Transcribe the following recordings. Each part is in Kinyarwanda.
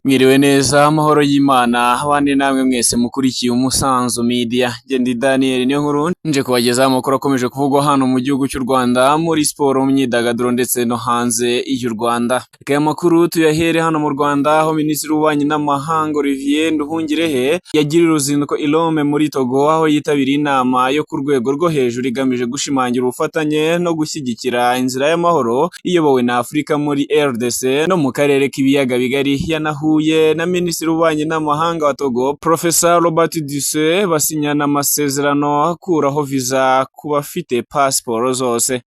Mwiriwe neza amahoro y'Imana abane namwe mwese mukurikiye Umusanzu Media. Ndi Daniel niyo nkuru nje kubagezaho amakuru akomeje kuvugwa hano mu gihugu cy'u Rwanda muri siporo, myidagaduro ndetse no hanze y'u Rwanda. Aya makuru tuyahere hano mu Rwanda aho Minisitiri w'Ububanyi n'Amahanga Olivier Nduhungirehe yagiriye uruzinduko i Rome muri Togo, aho yitabiriye inama yo ku rwego rwo hejuru igamije gushimangira ubufatanye no gushyigikira inzira y'amahoro iyobowe na Afurika muri RDC no mu karere k'ibiyaga bigari. Yanahuye na Minisitiri w'Ububanyi n'Amahanga wa Togo Professor Robert Dusse basinyana amasezerano akuraho visa ku bafite pasiporo zose.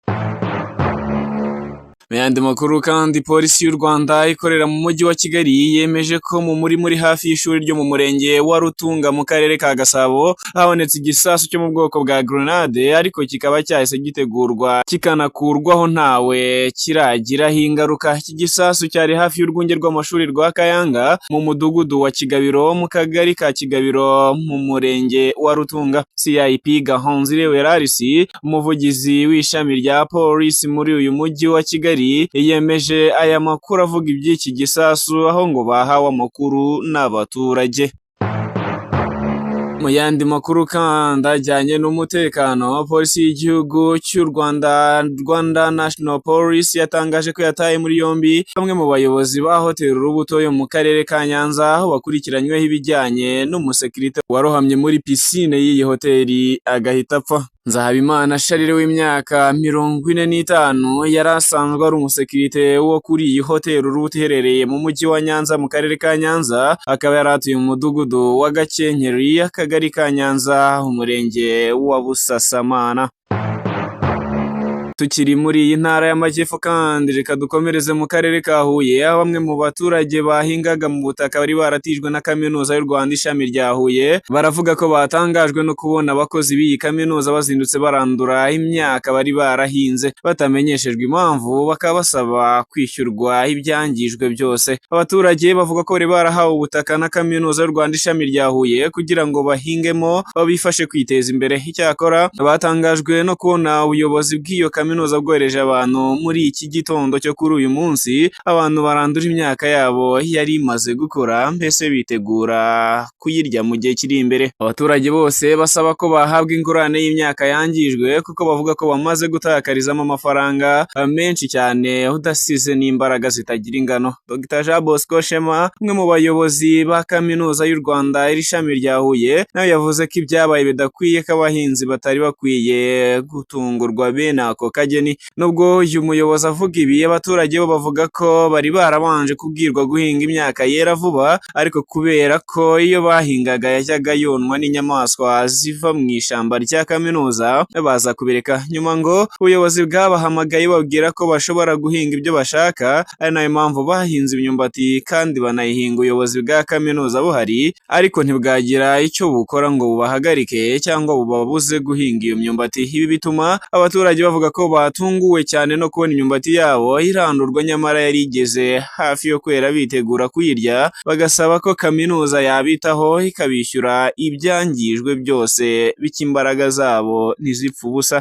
Mu yandi makuru kandi, polisi y'u Rwanda ikorera mu mujyi wa Kigali yemeje ko muri hafi y'ishuri ryo mu murenge wa Rutunga mu karere ka Gasabo habonetse igisasu cyo mu bwoko bwa grenade, ariko kikaba cyahise gitegurwa kikanakurwaho ntawe kiragiraho ingaruka. Iki gisasu cyari hafi y'urwunge rw'amashuri rwa Kayanga mu mudugudu wa Kigabiro mu kagari ka Kigabiro mu murenge wa Rutunga. CIP Gahonzire Werarisi, umuvugizi w'ishami rya polisi muri uyu mujyi wa Kigali, yemeje aya makuru avuga iby'iki gisasu, aho ngo bahawe amakuru n'abaturage. Mu yandi makuru kandi ajyanye n'umutekano, polisi y'igihugu cy'u Rwanda Rwanda National Police yatangaje ko yataye muri yombi bamwe mu bayobozi ba hoteli Urubuto yo mu karere ka Nyanza, aho bakurikiranyweho ibijyanye n'umusekirite warohamye muri pisine y'iyi hoteli agahita apfa. Nzahabimana Sharire w'imyaka 45 yari asanzwe ari umusekirite wo kuri iyi hoteli Urubuto iherereye mu mujyi wa Nyanza mu karere ka Nyanza, akaba yari atuye mu mudugudu wa Gakenkeri akagari ka Nyanza umurenge wa Busasamana. Tukiri muri iyi ntara y'Amajyepfo kandi reka dukomereze mu karere ka Huye, aho bamwe mu baturage bahingaga mu butaka bari baratijwe na Kaminuza y'u Rwanda ishami rya Huye baravuga ko batangajwe no kubona abakozi b'iyi kaminuza bazindutse barandura imyaka bari barahinze batamenyeshejwe impamvu, bakaba basaba kwishyurwa ibyangijwe byose. Abaturage bavuga ko bari barahawe ubutaka na Kaminuza y'u Rwanda ishami rya Huye kugira ngo bahingemo babifashe kwiteza imbere. Icyakora batangajwe no kubona ubuyobozi bw'iyo kaminuza bwohereje abantu muri iki gitondo cyo kuri uyu munsi, abantu barandura imyaka yabo yari imaze gukora, mbese bitegura kuyirya mu gihe kiri imbere. Abaturage bose basaba ko bahabwa ingurane y'imyaka yangijwe kuko bavuga ko bamaze gutakarizamo amafaranga menshi cyane udasize n'imbaraga zitagira ingano. Dr Jean Bosco Shema, umwe mu bayobozi ba Kaminuza y'u Rwanda iri shami rya Huye, nawe yavuze ko ibyabaye bidakwiye, ko abahinzi batari bakwiye gutungurwa bene ako kageni. Nubwo uyu muyobozi avuga ibi, abaturage bo bavuga ko bari barabanje kubwirwa guhinga imyaka yera vuba, ariko kubera ko iyo bahingaga yajyaga yonwa n'inyamaswa ziva mu ishyamba rya Kaminuza baza kubireka. Nyuma ngo ubuyobozi bwabahamagaye babwira ko bashobora guhinga ibyo bashaka, ari nayo mpamvu bahinze imyumbati kandi banayihinga ubuyobozi bwa Kaminuza buhari, ariko ntibwagira icyo bukora ngo bubahagarike cyangwa bubabuze guhinga iyo myumbati. Ibi bituma abaturage bavuga ko batunguwe cyane no kubona imyumbati yabo irandurwa nyamara yari igeze hafi yo kwera bitegura kuyirya, bagasaba ko Kaminuza yabitaho ikabishyura ibyangijwe byose, bityo imbaraga zabo ntizipfe ubusa.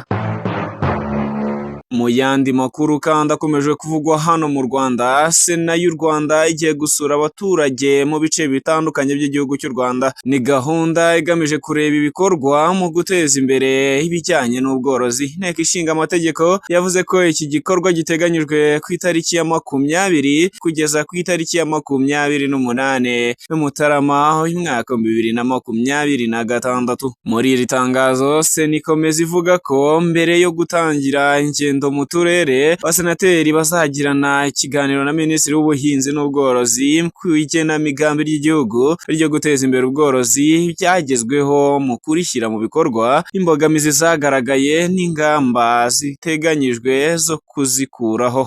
Mu yandi makuru kandi akomeje kuvugwa hano mu Rwanda, Sena y'u Rwanda igiye gusura abaturage mu bice bitandukanye by'igihugu cy'u Rwanda. Ni gahunda igamije kureba ibikorwa mu guteza imbere ibijyanye n'ubworozi. Inteko Ishinga Amategeko yavuze ko iki gikorwa giteganyijwe ku itariki ya 20 kugeza ku itariki ya 28 Mutarama y'umwaka 2026. Muri iri tangazo, Sena ikomeza ivuga ko mbere yo gutangira ingendo mu turere, abasenateri bazagirana ikiganiro na Minisitiri w'Ubuhinzi n'Ubworozi ku igenamigambi ry'igihugu ryo guteza imbere ubworozi, byagezweho mu kurishyira mu bikorwa, imbogamizi zagaragaye n'ingamba ziteganyijwe zo kuzikuraho.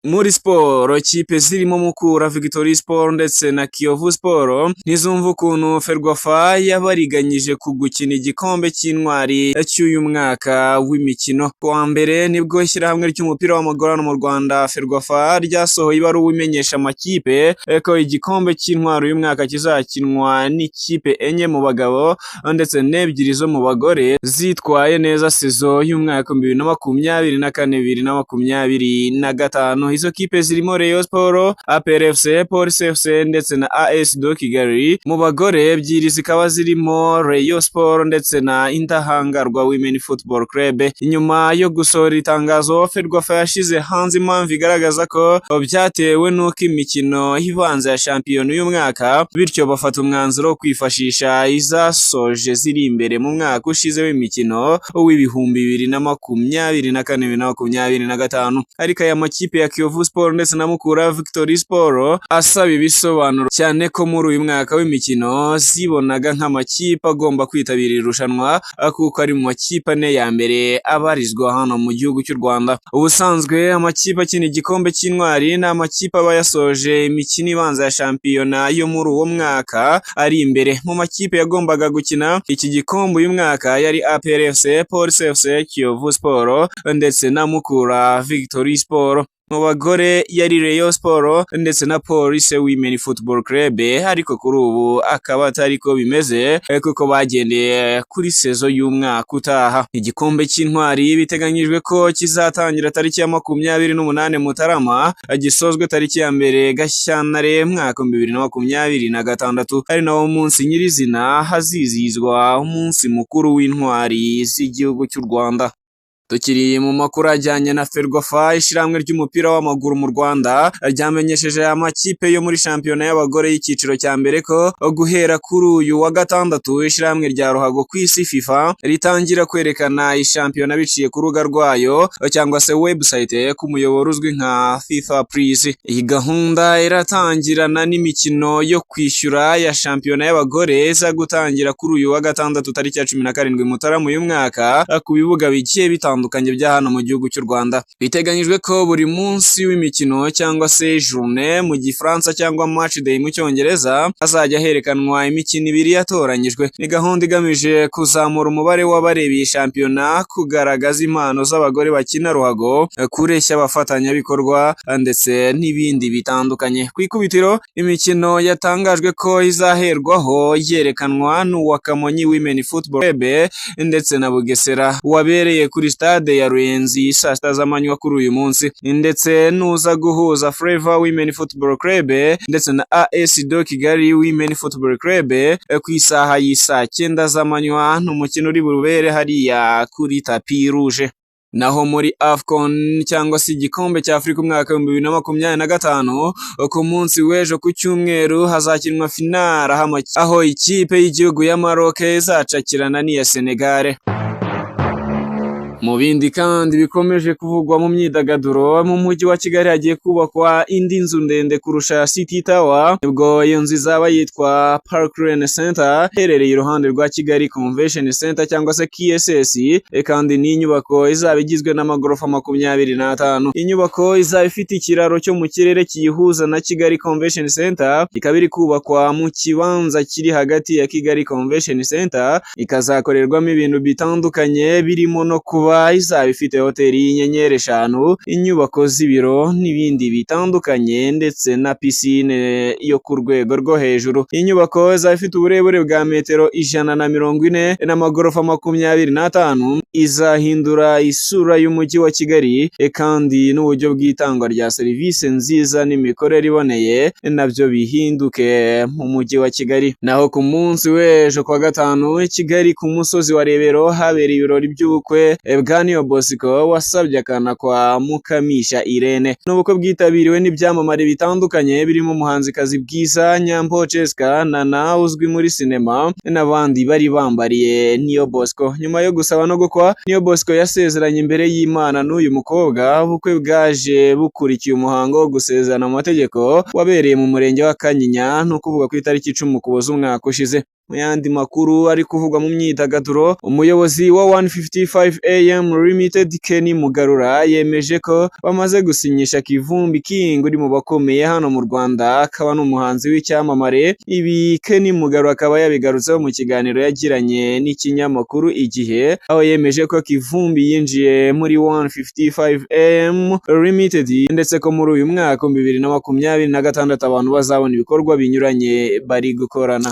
Muri siporo kipe zirimo Mukura Victory Sport ndetse na Kiyovu Sport ntizumva ukuntu Ferwafa yabariganyije ku gukina igikombe cy'intwari cy'uyu mwaka w'imikino. Kuwa mbere nibwo ishyirahamwe ry'umupira w'amaguru hano mu Rwanda Ferwafa ryasohoye ibaruwa imenyesha amakipe ko igikombe cy'intwari uyu mwaka kizakinwa n'ikipe enye mu bagabo ndetse n'ebyiri zo mu bagore zitwaye neza sezo y'umwaka 2024-2025. Izo kipe zirimo Rayon Sport, APR FC, Police FC ndetse na AS do Kigali. Mu bagore ebyiri zikaba zirimo Rayon Sport ndetse na Indahangarwa Women Football Club. Inyuma yo gusohora itangazo, Ferwafa yashize hanze impamvu igaragaza ko byatewe n'uko imikino ibanza ya shampiyona uyu mwaka, bityo bafata umwanzuro wo kwifashisha izasoje ziri imbere mu mwaka ushize w'imikino w'ibihumbi 2024-2025. Ariko aya makipe ya Kiyovu Sport ndetse na Mukura Victory Sport asaba ibisobanuro, cyane ko muri uyu mwaka w'imikino zibonaga nk'amakipe agomba kwitabira irushanwa kuko ari mu makipe ane ya mbere abarizwa hano mu gihugu cy'u Rwanda. Ubusanzwe amakipe akina igikombe cy'intwari ni amakipe aba yasoje imikino ibanza ya shampiyona yo muri uwo mwaka ari imbere. Mu makipe yagombaga gukina iki gikombe uyu mwaka yari APR FC, Police FC, Kiyovu Sport ndetse na Mukura Victory Sport. Mu bagore yari Rayon Sport ndetse na Police Women Football Club, ariko kuri ubu akaba atari ko bimeze kuko bagendeye kuri sezo y'umwaka utaha. Igikombe cy'intwari biteganyijwe ko kizatangira tariki ya 28 Mutarama gisozwe tariki ya 1 Gashyantare mwaka 2026, ari nawo munsi nyirizina hazizihizwa umunsi mukuru w'intwari z'igihugu cy'u Rwanda. Tukiri mu makuru ajyanye na Ferwafa, ishyirahamwe ry'umupira w'amaguru mu Rwanda ryamenyesheje amakipe yo muri shampiyona y'abagore y'icyiciro cya mbere ko guhera kuri uyu wa gatandatu ishyirahamwe rya ruhago ku isi FIFA ritangira kwerekana ishampiyona biciye ku rubuga rwayo cyangwa se website ku muyoboro uzwi nka FIFA Plus. Iyi gahunda iratangirana n'imikino yo kwishyura ya shampiyona y'abagore iza gutangira kuri uyu wa gatandatu tariki ya 17 Mutarama uyu mwaka ku bibuga bigiye bitandukanye bya hano mu gihugu cy'u Rwanda. Biteganyijwe ko buri munsi w'imikino cyangwa se journée mu Gifaransa cyangwa match day mu Cyongereza hazajya herekanwa imikino ibiri yatoranyijwe. Ni gahunda igamije kuzamura umubare w'abarebeye shampiyona, kugaragaza impano z'abagore bakina ruhago, kureshya abafatanyabikorwa ndetse n'ibindi bitandukanye. Ku ikubitiro imikino yatangajwe ko izaherwaho yerekanwa n'uwa Kamonyi Women Football Club ndetse na Bugesera wabereye kuri stade ya Ruyenzi saa 6 z'amanywa kuri uyu munsi, ndetse nuza guhuza Flavor Women Football Club ndetse na AS do Kigali Women Football Club ku isaha y'isa 9 z'amanywa, n'umukino uri burubere hariya kuri tapi rouge. Naho muri AFCON cyangwa se igikombe cya Afrika umwaka 2025 ku munsi w'ejo ku cyumweru hazakinwa finale aho ikipe y'igihugu ya Maroc izacakirana n'iya Senegal. Mu bindi kandi bikomeje kuvugwa mu myidagaduro, mu mujyi wa Kigali hagiye kubakwa indi nzu ndende kurusha City Tower. Ubwo iyo nzu izaba yitwa Parkland Center, iherereye iruhande rwa Kigali Convention Center cyangwa se KSS, kandi ni inyubako izaba igizwe n'amagorofa 25. Inyubako izaba ifite ikiraro cyo mu kirere kiyihuza na Kigali Convention Center, ikaba iri kubakwa mu kibanza kiri hagati ya Kigali Convention Center, ikazakorerwamo ibintu bitandukanye birimo no kuba izaba ifite hoteli y'inyenyeri 5, inyubako z'ibiro n'ibindi bitandukanye ndetse na piscine yo ku rwego rwo hejuru. Inyubako izaba ifite uburebure bwa metero 140 n'amagorofa 25, izahindura isura y'umujyi wa Kigali kandi n'uburyo bw'itangwa rya serivisi nziza n'imikorere iboneye nabyo bihinduke mu mujyi wa Kigali. Naho ku munsi w'ejo kwa gatanu Kigali ku musozi wa Rebero habereye ibirori by'ubukwe bwa Nio Bosco wasabye akana kwa Mukamisha Irene. N'ubukwe bwitabiriwe n'ibyamamare bitandukanye birimo umuhanzikazi Bwiza, Nyambo Jessica, Nana uzwi muri sinema n'abandi bari bambariye Nio Bosco. Nyuma yo gusaba no gukwa, Nio Bosco yasezeranye imbere y'Imana n'uyu mukobwa. Ubukwe bwaje bukurikiye umuhango wo gusezerana mu mategeko wabereye mu murenge wa Kanyinya, no kuvuga ku itariki 10 Ukuboza umwaka ushize. Mu yandi makuru ari kuvugwa mu myidagaduro, umuyobozi wa 155am Limited Kenny Mugarura yemeje ko bamaze gusinyisha Kivumbi King uri mu bakomeye hano mu Rwanda, akaba n'umuhanzi w'icyamamare. Ibi Kenny Mugarura akaba yabigarutseho mu kiganiro yagiranye n'ikinyamakuru Igihe, aho yemeje ko Kivumbi yinjiye muri 155am Limited ndetse ko muri uyu mwaka 2026 abantu bazabona ibikorwa binyuranye bari gukorana.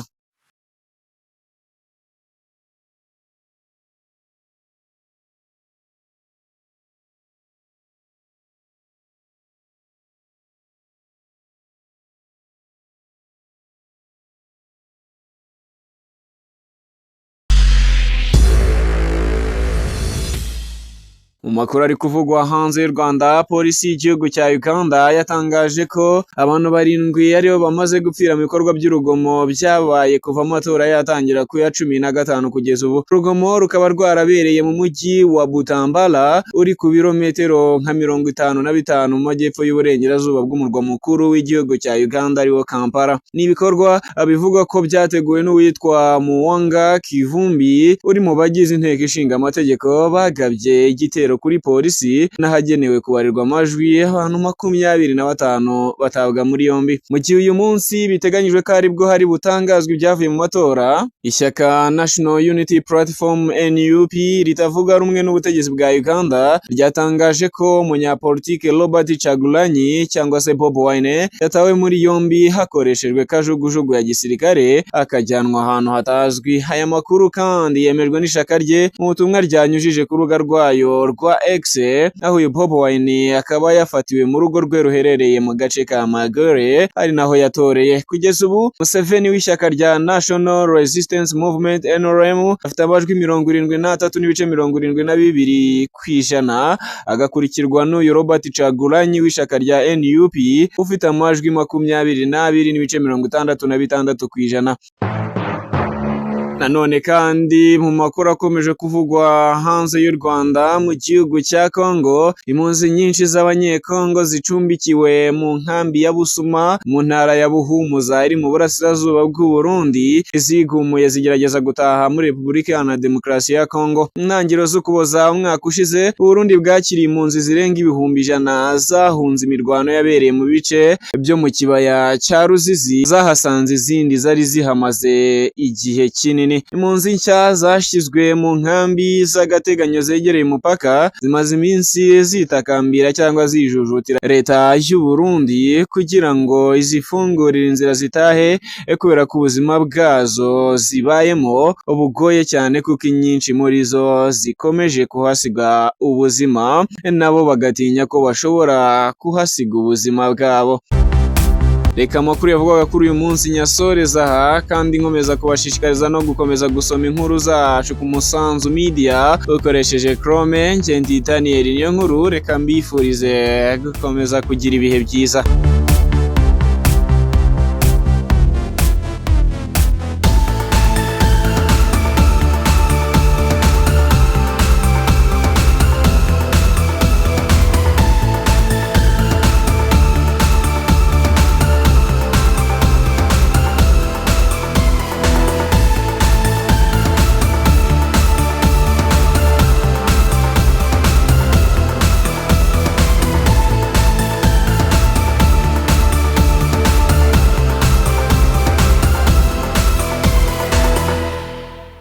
Mu makuru ari kuvugwa hanze y'u Rwanda, polisi y'igihugu cya Uganda yatangaje ko abantu 7 aribo bamaze gupfira mu bikorwa by'urugomo byabaye kuva amatora yatangira ku ya 15 kugeza ubu. Urugomo rukaba rwarabereye mu mujyi wa Butambala uri ku birometero nka 55 mu majyepfo y'uburengerazuba bw'umurwa mukuru w'igihugu cya Uganda ariwo Kampala. Ni ibikorwa bivugwa ko byateguwe n'uwitwa Muwanga Kivumbi uri mu bagize inteko ishinga amategeko, bagabye igitero kuri polisi n'ahagenewe kubarirwa amajwi. Abantu 25 batabwa muri yombi. Mu gihe uyu munsi biteganyijwe ko aribwo hari butangazwa ibyavuye mu matora, ishyaka National Unity Platform NUP ritavuga rumwe n'ubutegetsi bwa Uganda ryatangaje ko umunyapolitike Robert Kyagulanyi cyangwa se Bobi Wine yatawe muri yombi hakoreshejwe kajugujugu ya gisirikare akajyanwa ahantu hatazwi. Aya makuru kandi yemejwe n'ishyaka rye mu butumwa ryanyujije ku rubuga rwayo rwa X, aho uyu Bobi Wine akaba yafatiwe mu rugo rwe ruherereye mu gace ka Magere ari naho yatoreye. Kugeza ubu Museveni w'ishyaka rya National Resistance Movement NRM afite amajwi 73.72%, agakurikirwa n'uyu Robert Kyagulanyi w'ishyaka rya NUP ufite amajwi 22.66%. Nanone kandi mu makuru akomeje kuvugwa hanze y'u Rwanda, mu gihugu cya Congo, impunzi nyinshi z'abanyekongo zicumbikiwe mu nkambi ya Busuma mu ntara ya Buhumuza iri mu burasirazuba bw'u Burundi zigumuye zigerageza gutaha muri Repubulika Iharanira Demokarasi ya Congo. Intangiriro z'Ukuboza umwaka ushize, Burundi bwakiriye impunzi zirenga 100,000 zahunze imirwano yabereye mu bice byo mu kibaya cya Ruzizi, zahasanze izindi zari zihamaze igihe kinini. Impunzi nshya zashyizwe mu nkambi z'agateganyo zegereye umupaka zimaze iminsi zitakambira cyangwa zijujutira leta y'u Burundi kugira ngo izifungurire inzira zitahe, kubera ko ubuzima bwazo zibayemo bugoye cyane kuko inyinshi muri zo zikomeje kuhasiga ubuzima, nabo bagatinya ko bashobora kuhasiga ubuzima bwabo. Reka amakuru yavugaga kuri uyu munsi nyasoreza aha, kandi nkomeza kubashishikariza no gukomeza gusoma inkuru zacu ku Musanzu Media ukoresheje Chrome. Njye ndi Daniel Niyonkuru, reka mbifurize gukomeza kugira ibihe byiza.